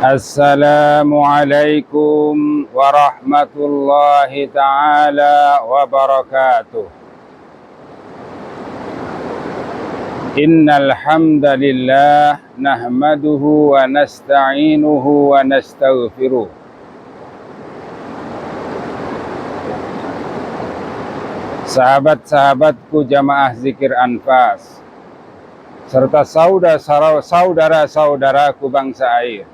Assalamualaikum warahmatullahi ta'ala wabarakatuh. Innal hamdalillah nahmaduhu wa nasta'inuhu wa nastaghfiruh. Sahabat-sahabatku jamaah zikir anfas serta saudara-saudaraku bangsa air.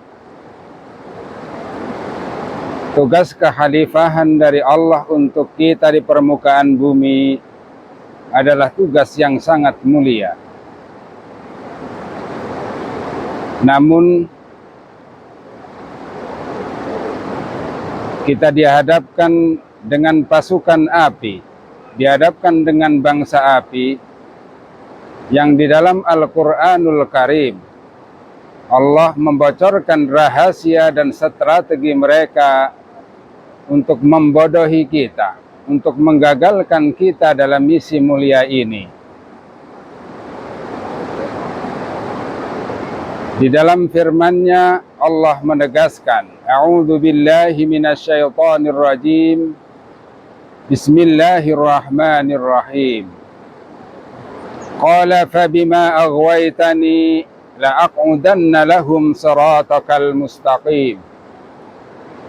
Tugas kekhalifahan dari Allah untuk kita di permukaan bumi adalah tugas yang sangat mulia. Namun kita dihadapkan dengan pasukan api, dihadapkan dengan bangsa api yang di dalam Al-Quranul Karim Allah membocorkan rahasia dan strategi mereka untuk membodohi kita, untuk menggagalkan kita dalam misi mulia ini. Di dalam firman-Nya Allah menegaskan, A'udzu billahi minasyaitonir rajim. Bismillahirrahmanirrahim. Qala fabima aghwaytani la'aq'udanna lahum siratakal mustaqim.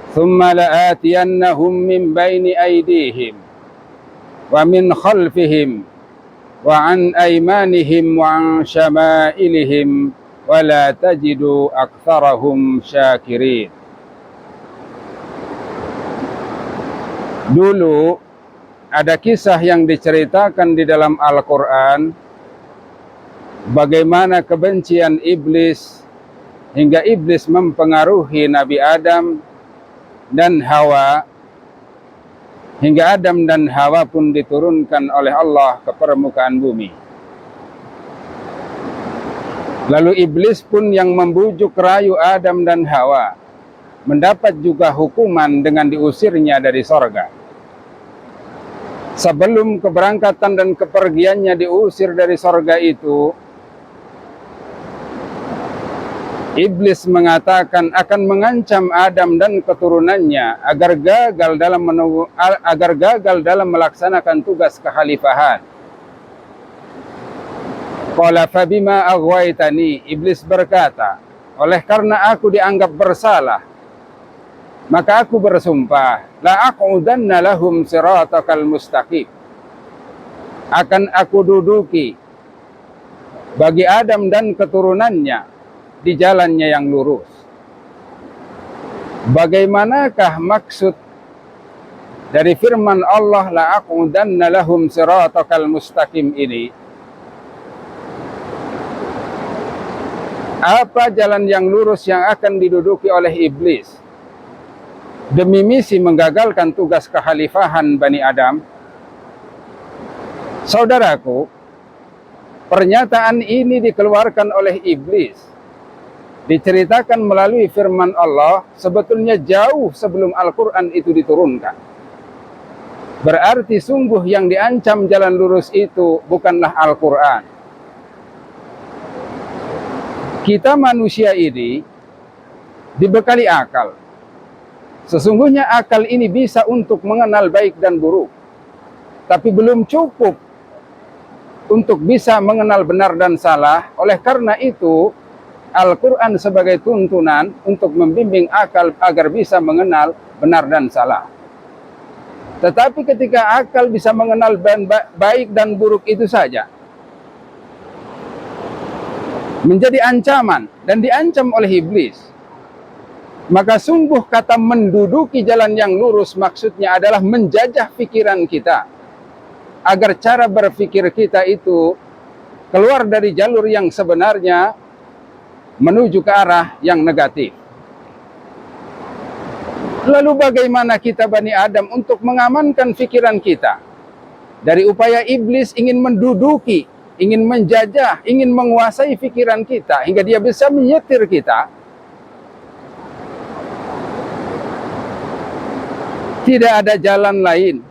ثم لآتينهم من بين أيديهم ومن خلفهم وعن أيمانهم وعن شمائلهم ولا تجد أكثرهم شاكرين. Dulu ada kisah yang diceritakan di dalam Al-Quran, bagaimana kebencian iblis hingga iblis mempengaruhi Nabi Adam dan Hawa, hingga Adam dan Hawa pun diturunkan oleh Allah ke permukaan bumi. Lalu iblis pun yang membujuk rayu Adam dan Hawa mendapat juga hukuman dengan diusirnya dari sorga. Sebelum keberangkatan dan kepergiannya diusir dari sorga itu, iblis mengatakan akan mengancam Adam dan keturunannya agar gagal dalam melaksanakan tugas kekhalifahan. Qala fabima aghwaytani, iblis berkata, oleh karena aku dianggap bersalah, maka aku bersumpah, la aqudanna lahum siratakal mustaqim. Akan aku duduki bagi Adam dan keturunannya di jalannya yang lurus. Bagaimanakah maksud dari firman Allah la aqudanna lahum siratakal mustaqim ini? Apa jalan yang lurus yang akan diduduki oleh iblis demi misi menggagalkan tugas kekhalifahan Bani Adam? Saudaraku, pernyataan ini dikeluarkan oleh iblis, diceritakan melalui firman Allah sebetulnya jauh sebelum Al-Quran itu diturunkan. Berarti sungguh yang diancam jalan lurus itu bukanlah Al-Quran. Kita manusia ini dibekali akal. Sesungguhnya akal ini bisa untuk mengenal baik dan buruk, tapi belum cukup untuk bisa mengenal benar dan salah. Oleh karena itu Al-Quran sebagai tuntunan untuk membimbing akal agar bisa mengenal benar dan salah. Tetapi ketika akal bisa mengenal baik dan buruk itu saja menjadi ancaman dan diancam oleh iblis, maka sungguh kata menduduki jalan yang lurus maksudnya adalah menjajah pikiran kita agar cara berpikir kita itu keluar dari jalur yang sebenarnya menuju ke arah yang negatif. Lalu bagaimana kita Bani Adam untuk mengamankan pikiran kita dari upaya iblis ingin menduduki, ingin menjajah, ingin menguasai pikiran kita hingga dia bisa menyetir kita? Tidak ada jalan lain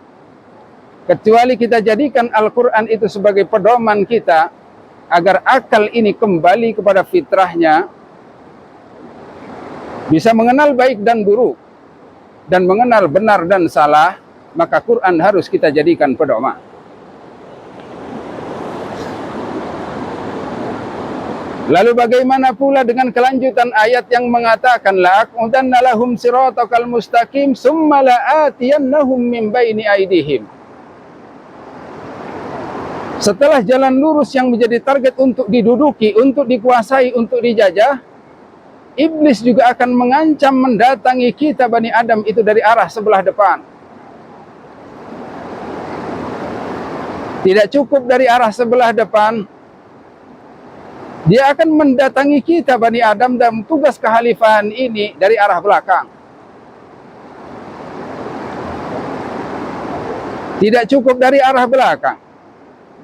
kecuali kita jadikan Al-Quran itu sebagai pedoman kita agar akal ini kembali kepada fitrahnya bisa mengenal baik dan buruk, dan mengenal benar dan salah, maka Quran harus kita jadikan pedoman. Lalu bagaimana pula dengan kelanjutan ayat yang mengatakan la'aqudanna lahum siratakal mustaqim summa la'atiyannahum min baini aydihim. Setelah jalan lurus yang menjadi target untuk diduduki, untuk dikuasai, untuk dijajah, iblis juga akan mengancam mendatangi kita Bani Adam itu dari arah sebelah depan. Tidak cukup dari arah sebelah depan, dia akan mendatangi kita Bani Adam dalam tugas kekhalifahan ini dari arah belakang. Tidak cukup dari arah belakang,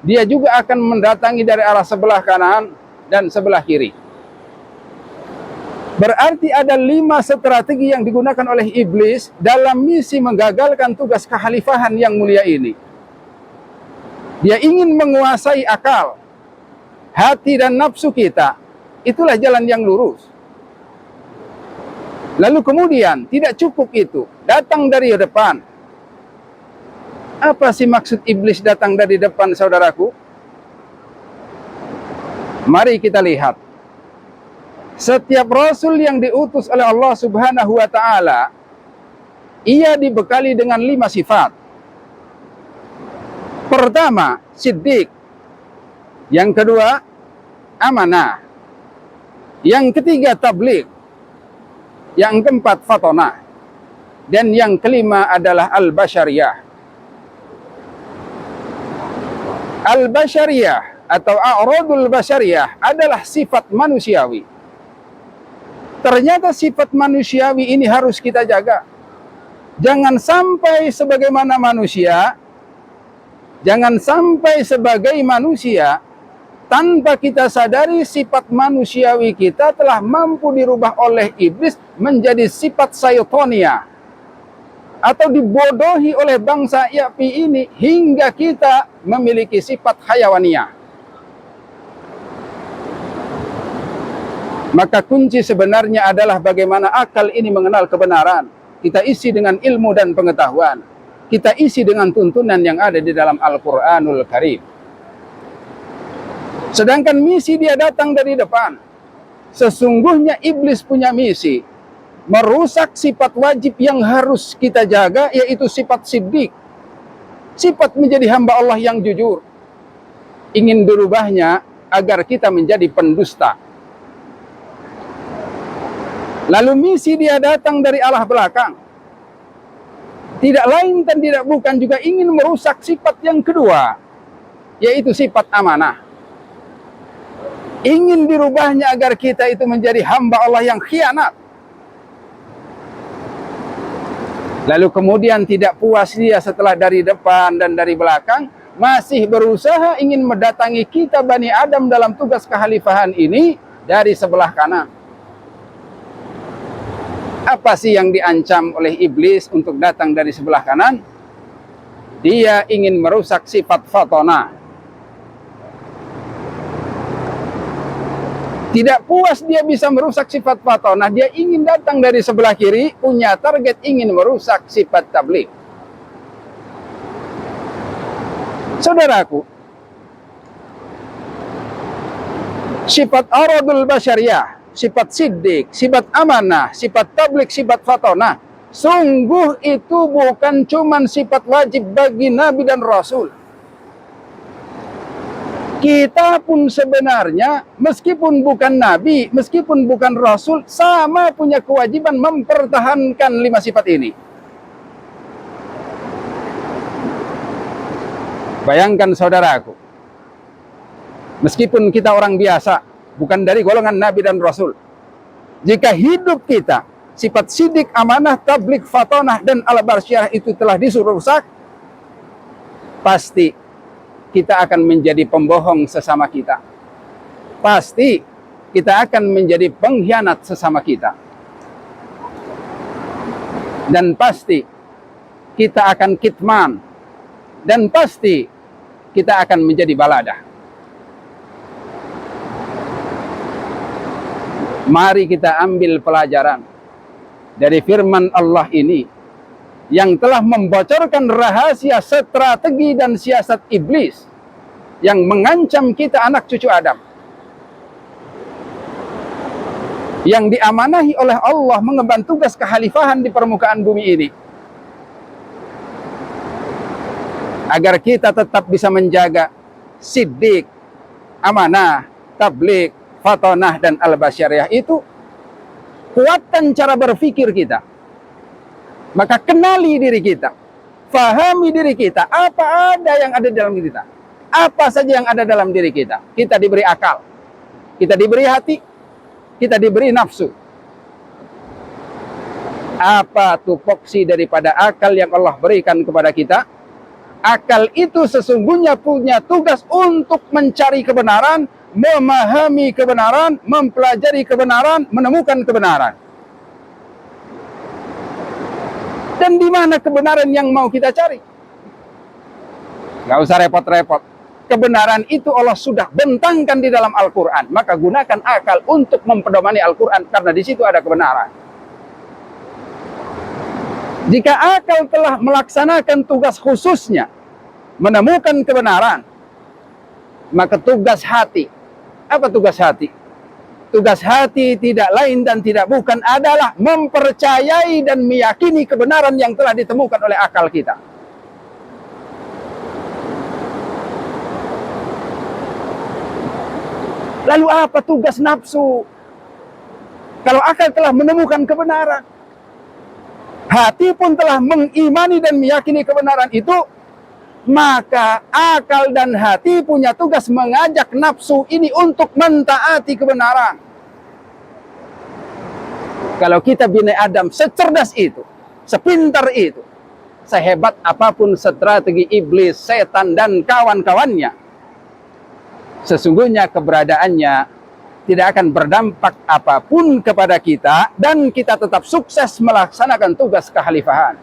dia juga akan mendatangi dari arah sebelah kanan dan sebelah kiri. Berarti ada 5 strategi yang digunakan oleh iblis dalam misi menggagalkan tugas kekhalifahan yang mulia ini. Dia ingin menguasai akal, hati dan nafsu kita. Itulah jalan yang lurus. Lalu kemudian tidak cukup itu, datang dari depan. Apa sih maksud iblis datang dari depan, saudaraku? Mari kita lihat. Setiap rasul yang diutus oleh Allah Subhanahu wa taala, ia dibekali dengan 5 sifat. Pertama, siddiq. Yang kedua, amanah. Yang ketiga, tabligh. Yang keempat, fatonah. Dan yang kelima adalah al-basyariyah. Al-basyariyah atau a'radul basyariyah adalah sifat manusiawi. Ternyata sifat manusiawi ini harus kita jaga. Jangan sampai sebagaimana manusia, jangan sampai sebagai manusia, tanpa kita sadari sifat manusiawi kita telah mampu dirubah oleh iblis menjadi sifat saytonia, atau dibodohi oleh bangsa Yapi ini hingga kita memiliki sifat hayawaniyah. Maka kunci sebenarnya adalah bagaimana akal ini mengenal kebenaran. Kita isi dengan ilmu dan pengetahuan. Kita isi dengan tuntunan yang ada di dalam Al-Quranul Karim. Sedangkan misi dia datang dari depan. Sesungguhnya iblis punya misi merusak sifat wajib yang harus kita jaga, yaitu sifat siddiq. Sifat menjadi hamba Allah yang jujur. Ingin dirubahnya agar kita menjadi pendusta. Lalu misi dia datang dari arah belakang. Tidak lain dan tidak bukan juga ingin merusak sifat yang kedua, yaitu sifat amanah. Ingin dirubahnya agar kita itu menjadi hamba Allah yang khianat. Lalu kemudian tidak puas dia setelah dari depan dan dari belakang, masih berusaha ingin mendatangi kita Bani Adam dalam tugas kekhalifahan ini dari sebelah kanan. Apa sih yang diancam oleh iblis untuk datang dari sebelah kanan? Dia ingin merusak sifat fatona. Tidak puas dia bisa merusak sifat fatona, dia ingin datang dari sebelah kiri, punya target ingin merusak sifat tabligh. Saudaraku, sifat aradul basyariyah, sifat siddiq, sifat amanah, sifat tabligh, sifat fatona, sungguh itu bukan cuman sifat wajib bagi Nabi dan Rasul. Kita pun sebenarnya, meskipun bukan Nabi, meskipun bukan Rasul, sama punya kewajiban mempertahankan 5 sifat ini. Bayangkan saudaraku, meskipun kita orang biasa, bukan dari golongan Nabi dan Rasul, jika hidup kita, sifat siddiq, amanah, tabligh, fatonah, dan al-barsyarah itu telah disuruh rusak, pasti kita akan menjadi pembohong sesama kita. Pasti kita akan menjadi pengkhianat sesama kita. Dan pasti kita akan kitman. Dan pasti kita akan menjadi baladah. Mari kita ambil pelajaran. dari firman Allah ini yang telah membocorkan rahasia, strategi dan siasat iblis yang mengancam kita anak cucu Adam, yang diamanahi oleh Allah mengemban tugas kekhalifahan di permukaan bumi ini, agar kita tetap bisa menjaga siddiq, amanah, tabligh, fatonah, dan al-basyariah itu. Kuatkan cara berpikir kita. Maka kenali diri kita, fahami diri kita, apa ada yang ada dalam diri kita, apa saja yang ada dalam diri kita. Kita diberi akal, kita diberi hati, kita diberi nafsu. Apa tupoksi daripada akal yang Allah berikan kepada kita? Akal itu sesungguhnya punya tugas untuk mencari kebenaran, memahami kebenaran, mempelajari kebenaran, menemukan kebenaran. Dan di mana kebenaran yang mau kita cari? Gak usah repot-repot. Kebenaran itu Allah sudah bentangkan di dalam Al-Quran. Maka gunakan akal untuk mempedomani Al-Quran, karena di situ ada kebenaran. Jika akal telah melaksanakan tugas khususnya menemukan kebenaran, maka tugas hati. Apa tugas hati? Tugas hati tidak lain dan tidak bukan adalah mempercayai dan meyakini kebenaran yang telah ditemukan oleh akal kita. Lalu apa tugas nafsu? Kalau akal telah menemukan kebenaran, hati pun telah mengimani dan meyakini kebenaran itu, maka akal dan hati punya tugas mengajak nafsu ini untuk mentaati kebenaran. Kalau kita bini Adam secerdas itu, sepintar itu, sehebat apapun strategi iblis, setan, dan kawan-kawannya, sesungguhnya keberadaannya tidak akan berdampak apapun kepada kita, dan kita tetap sukses melaksanakan tugas kekhalifahan.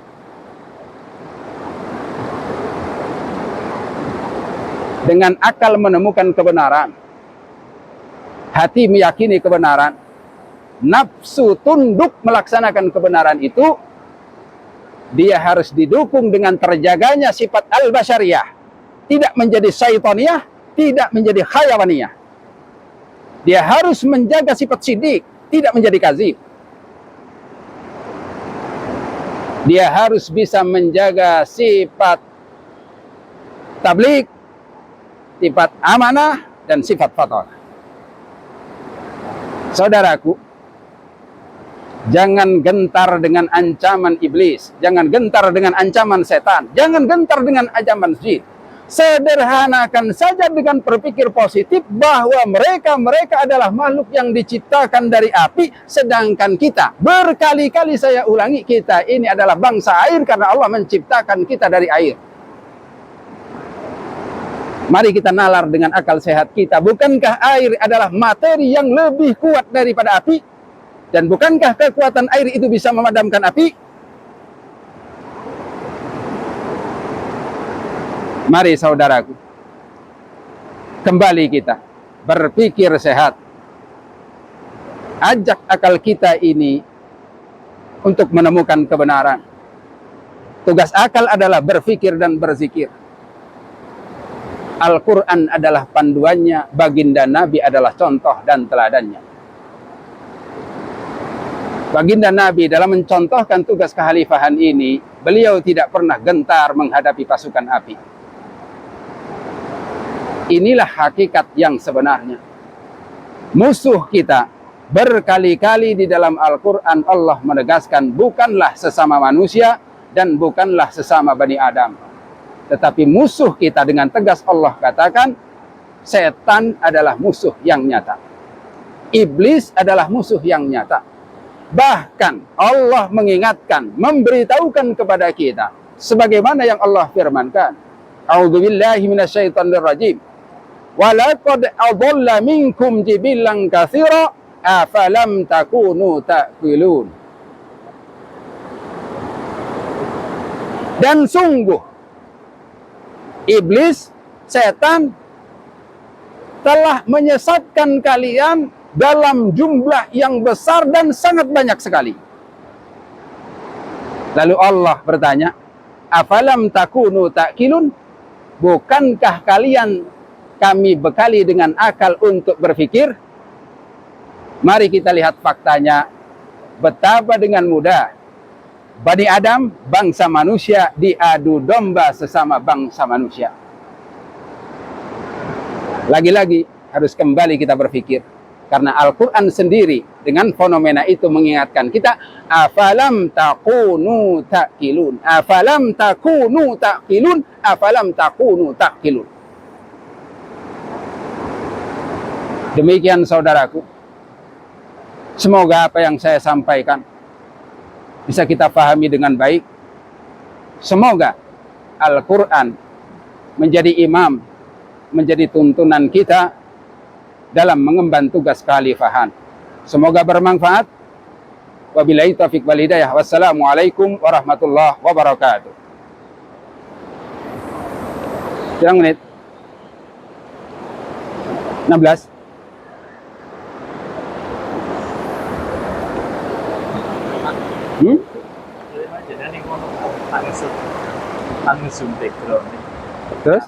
Dengan akal menemukan kebenaran, hati meyakini kebenaran, nafsu tunduk melaksanakan kebenaran itu, dia harus didukung dengan terjaganya sifat al-basyariyah, tidak menjadi syaitaniyah, tidak menjadi khayawaniyah. Dia harus menjaga sifat siddiq, tidak menjadi kadzib. Dia harus bisa menjaga sifat tabligh, sifat amanah, dan sifat fatonah. Saudaraku, jangan gentar dengan ancaman iblis, jangan gentar dengan ancaman setan, jangan gentar dengan ancaman jin. Sederhanakan saja dengan berpikir positif bahwa mereka adalah makhluk yang diciptakan dari api, sedangkan kita, berkali-kali saya ulangi, kita ini adalah bangsa air karena Allah menciptakan kita dari air. Mari kita nalar dengan akal sehat kita. Bukankah air adalah materi yang lebih kuat daripada api? Dan bukankah kekuatan air itu bisa memadamkan api? Mari saudaraku, kembali kita berpikir sehat. Ajak akal kita ini untuk menemukan kebenaran. Tugas akal adalah berpikir dan berzikir. Al-Quran adalah panduannya, baginda Nabi adalah contoh dan teladannya. Baginda Nabi dalam mencontohkan tugas kekhalifahan ini, beliau tidak pernah gentar menghadapi pasukan api. Inilah hakikat yang sebenarnya. Musuh kita berkali-kali di dalam Al-Quran Allah menegaskan bukanlah sesama manusia dan bukanlah sesama Bani Adam. Tetapi musuh kita dengan tegas Allah katakan, setan adalah musuh yang nyata. Iblis adalah musuh yang nyata. Bahkan Allah mengingatkan, memberitahukan kepada kita, sebagaimana yang Allah firmankan, A'udzubillahi minasyaitonirrajim. Walaqad adalla minkum jibillan katsira afalam takunu ta'qilun. Dan sungguh iblis, setan telah menyesatkan kalian dalam jumlah yang besar dan sangat banyak sekali. Lalu Allah bertanya, afalam takunu ta'kilun? Bukankah kalian kami bekali dengan akal untuk berpikir? Mari kita lihat faktanya. Betapa dengan mudah Bani Adam, bangsa manusia, diadu domba sesama bangsa manusia. Lagi-lagi harus kembali kita berpikir. Karena Al-Quran sendiri dengan fenomena itu mengingatkan kita, afalam takunu ta'kilun, afalam takunu ta'kilun, afalam takunu ta'kilun. Demikian saudaraku. Semoga apa yang saya sampaikan bisa kita pahami dengan baik. Semoga Al-Quran menjadi imam, menjadi tuntunan kita dalam mengemban tugas kekhalifahan. Semoga bermanfaat. Wabillahi taufiq wal hidayah. Wassalamualaikum warahmatullahi wabarakatuh. Berapa menit? 16. Jadi ini ngono tak ngesut background. Terus?